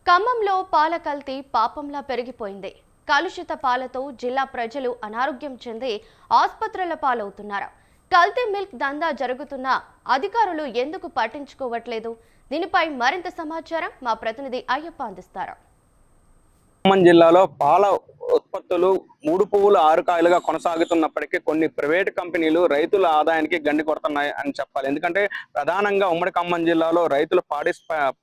ఖమ్మంలో పాల కల్తీ పాపంలా పెరిగిపోయింది. కలుషిత పాలతో జిల్లా ప్రజలు అనారోగ్యం చెంది ఆసుపత్రుల పాలవుతున్నారు. కల్తీ మిల్క్ దందా జరుగుతున్నా అధికారులు ఎందుకు పట్టించుకోవట్లేదు? దీనిపై మరింత సమాచారం మా ప్రతినిధి అయ్యప్ప అందిస్తారు. ఖమ్మం జిల్లాలో పాల ఉత్పత్తులు 3 పువ్వులు 6 కాయలుగా కొనసాగుతున్నప్పటికీ కొన్ని ప్రైవేట్ కంపెనీలు రైతుల ఆదాయానికి గండి కొడుతున్నాయి అని చెప్పాలి. ఎందుకంటే ప్రధానంగా ఉమ్మడి ఖమ్మం జిల్లాలో రైతుల పాడి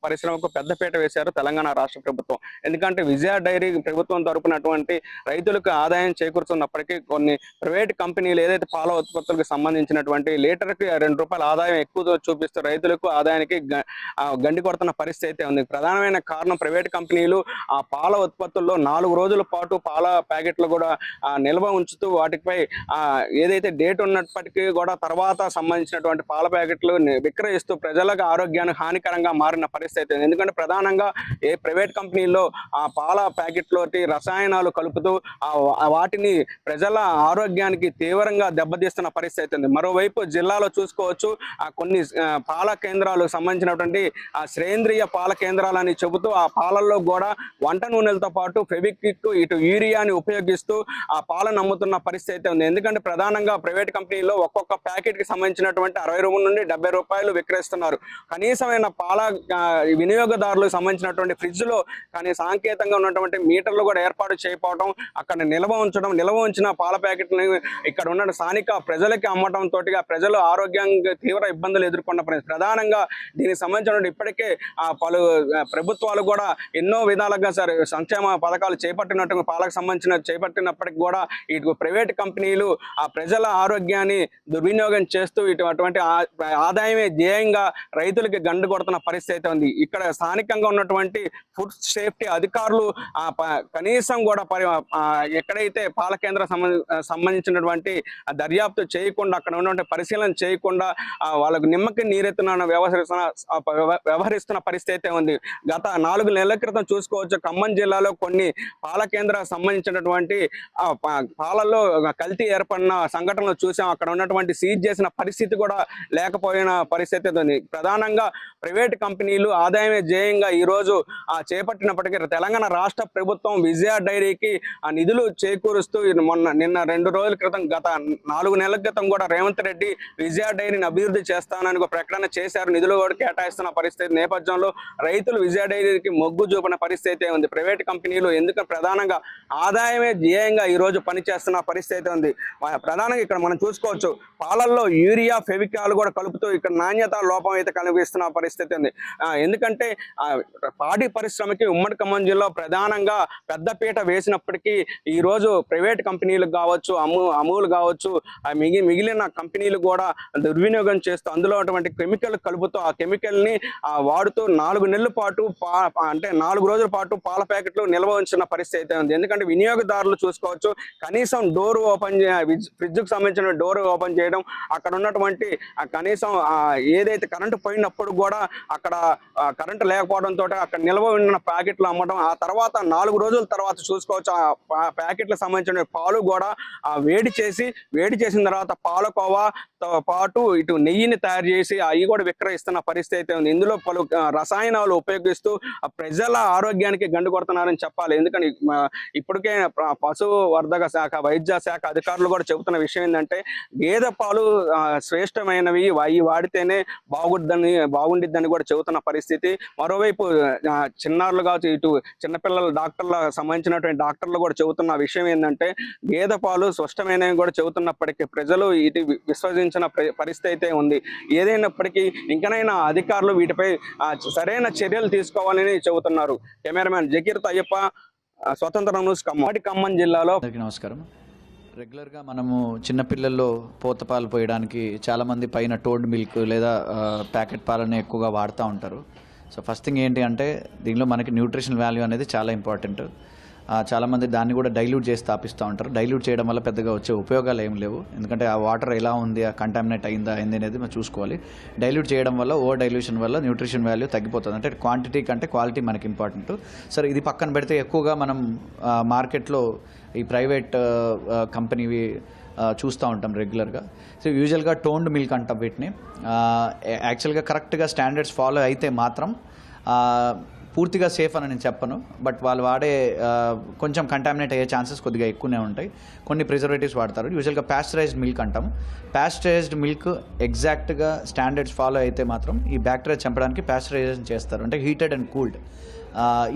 పరిశ్రమకు పెద్దపీట వేశారు తెలంగాణ రాష్ట్ర ప్రభుత్వం. ఎందుకంటే విజయ డైరీ ప్రభుత్వం తరపునటువంటి రైతులకు ఆదాయం చేకూరుతున్నప్పటికీ కొన్ని ప్రైవేట్ కంపెనీలు ఏదైతే పాల ఉత్పత్తులకు సంబంధించినటువంటి లీటర్కి ₹2 ఆదాయం ఎక్కువ చూపిస్తూ రైతులకు ఆదాయానికి గండి కొడుతున్న పరిస్థితి అయితే ఉంది. ప్రధానమైన కారణం ప్రైవేట్ కంపెనీలు ఆ పాల ఉత్పత్తుల్లో 4 రోజుల పాటు పాల ప్యాకెట్లు కూడా నిల్వ ఉంచుతూ వాటిపై ఏదైతే డేట్ ఉన్నప్పటికీ కూడా తర్వాత సంబంధించినటువంటి పాల ప్యాకెట్లు విక్రయిస్తూ ప్రజలకు ఆరోగ్యానికి హానికరంగా మారిన పరిస్థితి. ఎందుకంటే ప్రధానంగా ఏ ప్రైవేట్ కంపెనీల్లో ఆ పాల ప్యాకెట్లోటి రసాయనాలు కలుపుతూ వాటిని ప్రజల ఆరోగ్యానికి తీవ్రంగా దెబ్బతీస్తున్న పరిస్థితి ఉంది. మరోవైపు జిల్లాలో చూసుకోవచ్చు కొన్ని పాల కేంద్రాలకు సంబంధించినటువంటి శ్రేంద్రియ పాల కేంద్రాలని చెబుతూ ఆ పాలల్లో కూడా వంట నూనెలతో పాటు ఫెవిక్విక్ ఇటు యూరియాని ఉపయోగిస్తూ ఆ పాలను అమ్ముతున్న పరిస్థితి ఉంది. ఎందుకంటే ప్రధానంగా ప్రైవేట్ కంపెనీలో ఒక్కొక్క ప్యాకెట్ కి సంబంధించినటువంటి ₹60 నుండి ₹70 విక్రయిస్తున్నారు. కనీసమైన పాల వినియోగదారులకు సంబంధించినటువంటి ఫ్రిడ్జ్ లో కానీ సాంకేతంగా ఉన్నటువంటి మీటర్లు కూడా ఏర్పాటు చేయకపోవడం, అక్కడ నిల్వ ఉంచిన పాల ప్యాకెట్ని ఇక్కడ ఉన్న స్థానిక ప్రజలకి అమ్మటం తోటిగా ప్రజలు ఆరోగ్యంగా తీవ్ర ఇబ్బందులు ఎదుర్కొన్న పరిస్థితి. ప్రధానంగా దీనికి సంబంధించిన ఇప్పటికే పలు ప్రభుత్వాలు కూడా ఎన్నో విధాలుగా సంక్షేమ పథకాలు చేపట్టినట్టు పాలకు చేపట్టినప్పటికీ కూడా ఇటు ప్రైవేట్ కంపెనీలు ఆ ప్రజల ఆరోగ్యాన్ని దుర్వినియోగం చేస్తూ అటువంటి ఆదాయమే ధ్యేయంగా రైతులకి గండు కొడుతున్న పరిస్థితి ఉంది. ఇక్కడ స్థానికంగా ఉన్నటువంటి ఫుడ్ సేఫ్టీ అధికారులు కనీసం కూడా ఎక్కడైతే పాల కేంద్ర సంబంధించినటువంటి దర్యాప్తు చేయకుండా అక్కడ ఉన్నటువంటి పరిశీలన చేయకుండా వాళ్ళకు నిమ్మకి నీరెత్తున వ్యవహరిస్తున్న పరిస్థితి ఉంది. గత 4 నెలల క్రితం చూసుకోవచ్చు ఖమ్మం జిల్లాలో కొన్ని పాల కేంద్రాలకు సంబంధించినటువంటి పాలల్లో కల్తీ ఏర్పడిన సంఘటనలు చూసాం. అక్కడ ఉన్నటువంటి సీజ్ చేసిన పరిస్థితి కూడా లేకపోయిన పరిస్థితి ఉంది. ప్రధానంగా ప్రైవేట్ కంపెనీలు ఆదాయమే ధ్యేయంగా ఈరోజు చేపట్టినప్పటికీ తెలంగాణ రాష్ట్ర ప్రభుత్వం విజయ డైరీకి నిధులు చేకూరుస్తూ నిన్న 2 రోజుల క్రితం గత 4 నెలల క్రితం కూడా రేవంత్ రెడ్డి విజయ డైరీని అభివృద్ధి చేస్తానని ఒక ప్రకటన చేశారు. నిధులు కూడా కేటాయిస్తున్న పరిస్థితి నేపథ్యంలో రైతులు విజయ డైరీకి మొగ్గు చూపిన పరిస్థితి ఉంది. ప్రైవేట్ కంపెనీలు ఎందుకంటే ప్రధానంగా ఆదాయమే ధ్యేయంగా ఈరోజు పనిచేస్తున్న పరిస్థితి ఉంది. ప్రధానంగా ఇక్కడ మనం చూసుకోవచ్చు పాలల్లో యూరియా ఫెవికాల్ కూడా కలుపుతూ ఇక్కడ నాణ్యత లోపం అయితే కనిపిస్తున్న పరిస్థితి ఉంది. ఎందుకంటే పాడి పరిశ్రమకి ఉమ్మడి ఖమ్మం జిల్లా ప్రధానంగా పెద్దపీట వేసినప్పటికీ ఈరోజు ప్రైవేట్ కంపెనీలకు కావచ్చు అమూల్ కావచ్చు మిగిలిన కంపెనీలు కూడా దుర్వినియోగం చేస్తూ అందులో అటువంటి కెమికల్ కలుపుతూ ఆ కెమికల్ని వాడుతూ 4 నెలల పాటు అంటే 4 రోజుల పాటు పాల ప్యాకెట్లు నిల్వ ఉంచిన పరిస్థితి ఉంది. ఎందుకంటే వినియోగదారులు చూసుకోవచ్చు కనీసం డోర్ ఓపెన్ ఫ్రిడ్జ్కి సంబంధించిన డోర్ ఓపెన్ చేయడం, అక్కడ ఉన్నటువంటి కనీసం ఏదైతే కరెంటు పోయినప్పుడు కూడా అక్కడ కరెంటు లేకపోవడంతో అక్కడ నిల్వ ఉన్న ప్యాకెట్లు అమ్మడం, ఆ తర్వాత 4 రోజుల తర్వాత చూసుకోవచ్చు ఆ ప్యాకెట్లకు సంబంధించిన పాలు కూడా వేడి చేసిన తర్వాత పాలకోవాతో పాటు ఇటు నెయ్యిని తయారు చేసి అవి కూడా విక్రయిస్తున్న పరిస్థితి ఉంది. ఇందులో పలు రసాయనాలు ఉపయోగిస్తూ ప్రజల ఆరోగ్యానికి గండు కొడుతున్నారని చెప్పాలి. ఎందుకని ఇప్పటికే పశువర్ధక శాఖ వైద్య శాఖ అధికారులు కూడా చెబుతున్న విషయం ఏంటంటే గేదె పాలు శ్రేష్టమైనవి అవి వాడితేనే బాగుండిద్దని కూడా చెబుతున్న పరిస్థితి. మరోవైపు చిన్నారులు కావచ్చు ఇటు చిన్నపిల్లల సంబంధించినటువంటి డాక్టర్లు కూడా చెబుతున్న విషయం ఏంటంటే గేదె పాలు స్పష్టమైనవి కూడా చెబుతున్నప్పటికీ ప్రజలు ఇటు విశ్వసించిన పరిస్థితి అయితే ఉంది. ఏదైనప్పటికీ ఇంకనైనా అధికారులు వీటిపై సరైన చర్యలు తీసుకోవాలని చెబుతున్నారు. కెమెరామ్యాన్ జకీర్తో అయ్యప్ప, స్వతంత్ర న్యూస్, ఖమ్మం జిల్లాలో. నమస్కారం. రెగ్యులర్గా మనము చిన్నపిల్లల్లో పోతపాలు పోయడానికి చాలామంది పైన టోడ్ మిల్క్ లేదా ప్యాకెట్ పాలని ఎక్కువగా వాడుతూ ఉంటారు. సో ఫస్ట్ థింగ్ ఏంటి అంటే దీనిలో మనకి న్యూట్రిషన్ వాల్యూ అనేది చాలా ఇంపార్టెంట్. చాలామంది దాన్ని కూడా డైల్యూట్ చేసి తాపిస్తూ ఉంటారు. డైల్యూట్ చేయడం వల్ల పెద్దగా వచ్చే ఉపయోగాలు ఏం లేవు. ఎందుకంటే ఆ వాటర్ ఎలా ఉంది, ఆ కంటామినేట్ అయిందా అనేది మనం చూసుకోవాలి. డైల్యూట్ చేయడం వల్ల ఓవర్ డైల్యూషన్ వల్ల న్యూట్రిషన్ వాల్యూ తగ్గిపోతుంది. అంటే క్వాంటిటీ కంటే క్వాలిటీ మనకి ఇంపార్టెంట్. సరే, ఇది పక్కన పెడితే ఎక్కువగా మనం మార్కెట్లో ఈ ప్రైవేట్ కంపెనీవి చూస్తూ ఉంటాం రెగ్యులర్గా. సో యూజువల్గా టోన్డ్ మిల్క్ అంటాం వీటిని. యాక్చువల్గా కరెక్ట్గా స్టాండర్డ్స్ ఫాలో అయితే మాత్రం పూర్తిగా సేఫ్ అని నేను చెప్పను, బట్ వాళ్ళు వాడే కొంచెం కంటామినేట్ అయ్యే ఛాన్సెస్ కొద్దిగా ఎక్కువనే ఉంటాయి. కొన్ని ప్రిజర్వేటివ్స్ వాడతారు. యూజువల్గా ప్యాస్చరైజ్డ్ మిల్క్ అంటాం. ప్యాస్చరైజ్డ్ మిల్క్ ఎగ్జాక్ట్గా స్టాండర్డ్స్ ఫాలో అయితే మాత్రం ఈ బ్యాక్టీరియా చంపడానికి ప్యాస్చరైజేషన్ చేస్తారు, అంటే హీటెడ్ అండ్ కూల్డ్.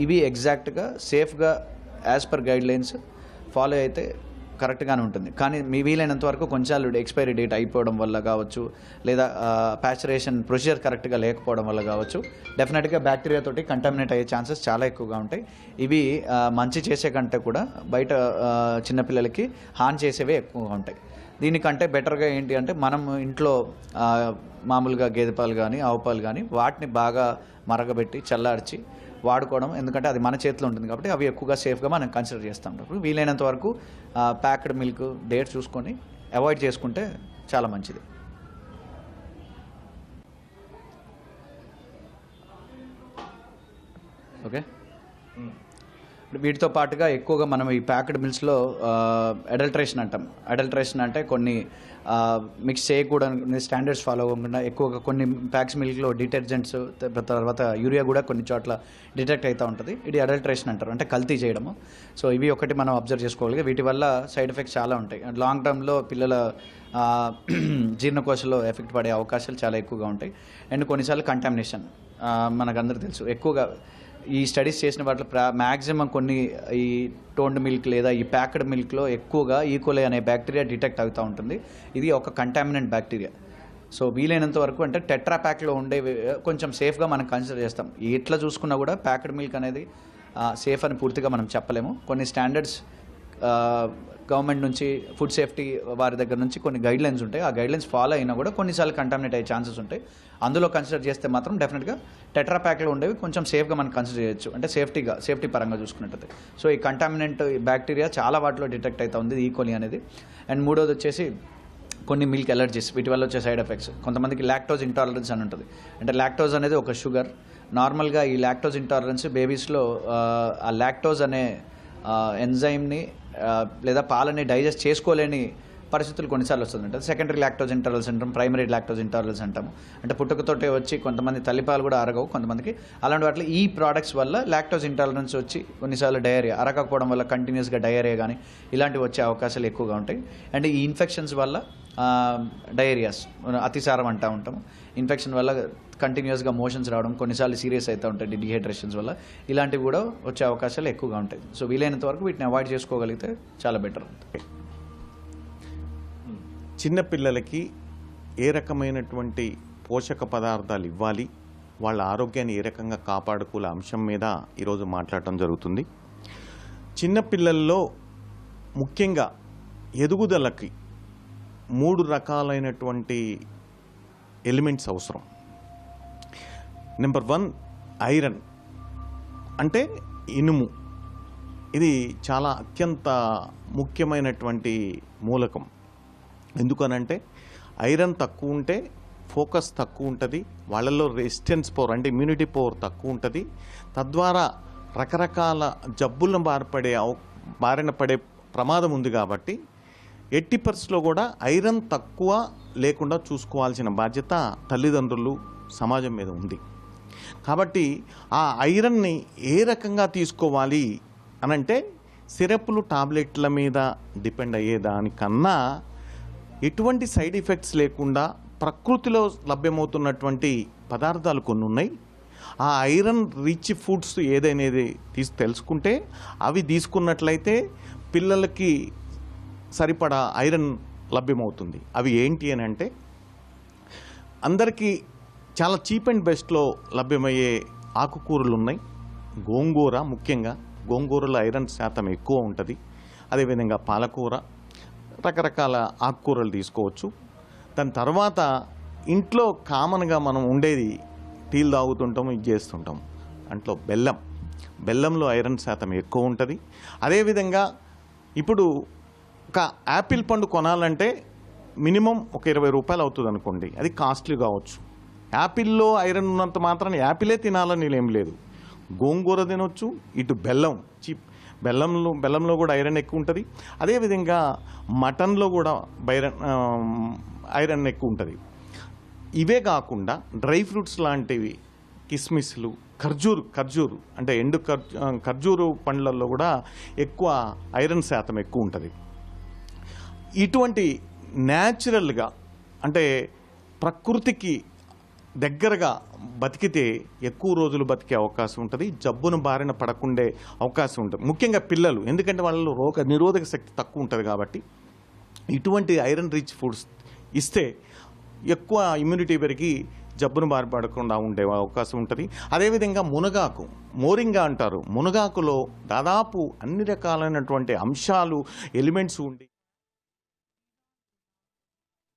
ఇవి ఎగ్జాక్ట్గా సేఫ్గా as per guide lines follow అయితే కరెక్ట్గానే ఉంటుంది. కానీ మీ వీలైనంత వరకు కొంచెం ఎక్స్పైరీ డేట్ అయిపోవడం వల్ల కావచ్చు, లేదా ప్యాస్చరేషన్ ప్రొసీజర్ కరెక్ట్గా లేకపోవడం వల్ల కావచ్చు, డెఫినెట్గా బ్యాక్టీరియాతోటి కంటామినేట్ అయ్యే ఛాన్సెస్ చాలా ఎక్కువగా ఉంటాయి. ఇవి మంచి చేసే కంటే కూడా బయట చిన్నపిల్లలకి హాని చేసేవే ఎక్కువగా ఉంటాయి. దీనికంటే బెటర్గా ఏంటి అంటే మనం ఇంట్లో మామూలుగా గేదె పాలు కానీ ఆవు పాలు కానీ వాటిని బాగా మరగబెట్టి చల్లార్చి వాడుకోవడం, ఎందుకంటే అది మన చేతిలో ఉంటుంది కాబట్టి అవి ఎక్కువగా సేఫ్గా మనం కన్సిడర్ చేస్తాం. వీలైనంత వరకు ప్యాక్డ్ మిల్క్ డేట్ చూసుకొని అవాయిడ్ చేసుకుంటే చాలా మంచిది. ఓకే, వీటితో పాటుగా ఎక్కువగా మనం ఈ ప్యాక్డ్ మిల్క్స్లో అడల్ట్రేషన్ అంటాం. అడల్ట్రేషన్ అంటే కొన్ని మిక్స్ చేయకూడని స్టాండర్డ్స్ ఫాలో అవ్వకుండా ఎక్కువగా కొన్ని ప్యాక్స్ మిల్క్లో డిటర్జెంట్స్, తర్వాత యూరియా కూడా కొన్ని చోట్ల డిటెక్ట్ అవుతూ ఉంటుంది. ఇది అడల్ట్రేషన్ అంటారు, అంటే కల్తీ చేయడము. సో ఇవి ఒకటి మనం అబ్జర్వ్ చేసుకోవాలి. వీటి వల్ల సైడ్ ఎఫెక్ట్స్ చాలా ఉంటాయి. లాంగ్ టర్మ్లో పిల్లల జీర్ణకోశలో ఎఫెక్ట్ పడే అవకాశాలు చాలా ఎక్కువగా ఉంటాయి. అండ్ కొన్నిసార్లు కంటామినేషన్ మనకందరూ తెలుసు. ఎక్కువగా ఈ స్టడీస్ చేసిన వాటిలో మ్యాక్సిమం కొన్ని ఈ టోన్డ్ మిల్క్ లేదా ఈ ప్యాక్డ్ మిల్క్లో ఎక్కువగా ఈకోలై అనే బ్యాక్టీరియా డిటెక్ట్ అవుతూ ఉంటుంది. ఇది ఒక కంటామినెంట్ బ్యాక్టీరియా. సో వీలైనంత వరకు అంటే టెట్రా ప్యాక్లో ఉండే కొంచెం సేఫ్గా మనం కన్సిడర్ చేస్తాం. ఎట్లా చూసుకున్నా కూడా ప్యాక్డ్ మిల్క్ అనేది సేఫ్ అని పూర్తిగా మనం చెప్పలేము. కొన్ని స్టాండర్డ్స్ గవర్నమెంట్ నుంచి, ఫుడ్ సేఫ్టీ వారి దగ్గర నుంచి కొన్ని గైడ్లైన్స్ ఉంటాయి. ఆ గైడ్లైన్స్ ఫాలో అయినా కూడా కొన్నిసార్లు కంటామినేట్ అయ్యే ఛాన్సెస్ ఉంటాయి. అందులో కన్సిడర్ చేస్తే మాత్రం డెఫినెట్గా టెట్రా ప్యాక్లో ఉండేవి కొంచెం సేఫ్గా మనం కన్సిడర్ చేయొచ్చు, అంటే సేఫ్టీ పరంగా చూసుకున్నట్టయితే. సో ఈ కంటామినెంట్ బ్యాక్టీరియా చాలా వాటిలో డిటెక్ట్ అవుతా ఉంది, ఈకోలి అనేది. అండ్ మూడోది వచ్చేసి కొన్ని మిల్క్ ఎలర్జీస్, వీటి వల్ల వచ్చే సైడ్ ఎఫెక్ట్స్. కొంతమందికి లాక్టోజ్ ఇంటాలరెన్స్ అని ఉంటుంది. అంటే లాక్టోజ్ అనేది ఒక షుగర్. నార్మల్గా ఈ లాక్టోజ్ ఇంటాలరెన్స్ బేబీస్లో ఆ లాక్టోజ్ అనే ఎంజైమ్ని లేదా పాలని డైజెస్ట్ చేసుకోలేని పరిస్థితులు కొన్నిసార్లు వస్తుందంటే సెకండరీ లాక్టోజ్ ఇంటాలరెన్స్ అంటాం, ప్రైమరీ లాక్టోజ్ ఇంటాలరెన్స్ అంటాము. అంటే పుట్టుకతోటే వచ్చి కొంతమంది తల్లిపాలు కూడా అరగవు కొంతమందికి. అలాంటి వాటిలో ఈ ప్రోడక్ట్స్ వల్ల లాక్టోజ్ ఇంటాలరెన్స్ వచ్చి కొన్నిసార్లు డయేరియా, అరగకపోవడం వల్ల కంటిన్యూస్గా డయేరియా కానీ ఇలాంటివి వచ్చే అవకాశాలు ఎక్కువగా ఉంటాయి. అండ్ ఈ ఇన్ఫెక్షన్స్ వల్ల డయేరియాస్, అతిసారం అంటూ ఉంటాము. ఇన్ఫెక్షన్ వల్ల కంటిన్యూస్గా మోషన్స్ రావడం, కొన్నిసార్లు సీరియస్ అవుతూ ఉంటాయి డిహైడ్రేషన్స్ వల్ల. ఇలాంటివి కూడా వచ్చే అవకాశాలు ఎక్కువగా ఉంటాయి. సో వీలైనంత వరకు వీటిని అవాయిడ్ చేసుకోగలిగితే చాలా బెటర్ ఉంటుంది. చిన్నపిల్లలకి ఏ రకమైనటువంటి పోషక పదార్థాలు ఇవ్వాలి, వాళ్ళ ఆరోగ్యాన్ని ఏ రకంగా కాపాడుకోలే అంశం మీద ఈరోజు మాట్లాడటం జరుగుతుంది. చిన్నపిల్లల్లో ముఖ్యంగా ఎదుగుదలకి 3 రకాలైనటువంటి ఎలిమెంట్స్ అవసరం. నెంబర్ 1 ఐరన్, అంటే ఇనుము. ఇది చాలా అత్యంత ముఖ్యమైనటువంటి మూలకం. ఎందుకనంటే ఐరన్ తక్కువ ఉంటే ఫోకస్ తక్కువ ఉంటుంది, వాళ్ళల్లో రెసిస్టెన్స్ పవర్ అంటే ఇమ్యూనిటీ పవర్ తక్కువ ఉంటుంది. తద్వారా రకరకాల జబ్బులను బారిన పడే ప్రమాదం ఉంది. కాబట్టి 80% కూడా ఐరన్ తక్కువ లేకుండా చూసుకోవాల్సిన బాధ్యత తల్లిదండ్రులు, సమాజం మీద ఉంది. కాబట్టి ఆ ఐరన్ని ఏ రకంగా తీసుకోవాలి అనంటే సిరప్లు, టాబ్లెట్ల మీద డిపెండ్ అయ్యేదానికన్నా ఎటువంటి సైడ్ ఎఫెక్ట్స్ లేకుండా ప్రకృతిలో లభ్యమవుతున్నటువంటి పదార్థాలు కొన్ని ఉన్నాయి. ఆ ఐరన్ రిచ్ ఫుడ్స్ ఏదైనది తెలుసుకుంటే అవి తీసుకున్నట్లయితే పిల్లలకి సరిపడా ఐరన్ లభ్యమవుతుంది. అవి ఏంటి అని అంటే అందరికీ చాలా చీప్ అండ్ బెస్ట్లో లభ్యమయ్యే ఆకుకూరలు ఉన్నాయి. గోంగూర, ముఖ్యంగా గోంగూరలో ఐరన్ శాతం ఎక్కువ ఉంటుంది. అదేవిధంగా పాలకూర, రకరకాల ఆకుకూరలు తీసుకోవచ్చు. దాని తర్వాత ఇంట్లో కామన్గా మనం ఉండేది టీలు తాగుతుంటాము, ఇది చేస్తుంటాం. దాంట్లో బెల్లంలో ఐరన్ శాతం ఎక్కువ ఉంటుంది. అదేవిధంగా ఇప్పుడు ఒక యాపిల్ పండు కొనాలంటే మినిమం ఒక 20 రూపాయలు అవుతుంది అనుకోండి, అది కాస్ట్లీ కావచ్చు. యాపిల్లో ఐరన్ ఉన్నంత మాత్రాన యాపిలే తినాలని ఏం లేదు. గోంగూర తినొచ్చు, ఇటు బెల్లంలో కూడా ఐరన్ ఎక్కువ ఉంటుంది. అదేవిధంగా మటన్లో కూడా ఐరన్ ఎక్కువ ఉంటుంది. ఇవే కాకుండా డ్రై ఫ్రూట్స్ లాంటివి, కిస్మిస్లు, ఖర్జూరు అంటే ఎండు ఖర్జూరు పండ్లలో కూడా ఎక్కువ ఐరన్ శాతం ఎక్కువ ఉంటుంది. ఇటువంటి న్యాచురల్గా అంటే ప్రకృతికి దగ్గరగా బతికితే ఎక్కువ రోజులు బతికే అవకాశం ఉంటుంది, జబ్బును బారిన పడకుండే అవకాశం ఉంటుంది, ముఖ్యంగా పిల్లలు. ఎందుకంటే వాళ్ళలో రోగ నిరోధక శక్తి తక్కువ ఉంటుంది కాబట్టి ఇటువంటి ఐరన్ రిచ్ ఫుడ్స్ ఇస్తే ఎక్కువ ఇమ్యూనిటీ పెరిగి జబ్బును బారి పడకుండా ఉండే అవకాశం ఉంటుంది. అదేవిధంగా మునగాకు, మోరింగా అంటారు, మునగాకులో దాదాపు అన్ని రకాలైనటువంటి అంశాలు ఎలిమెంట్స్ ఉండి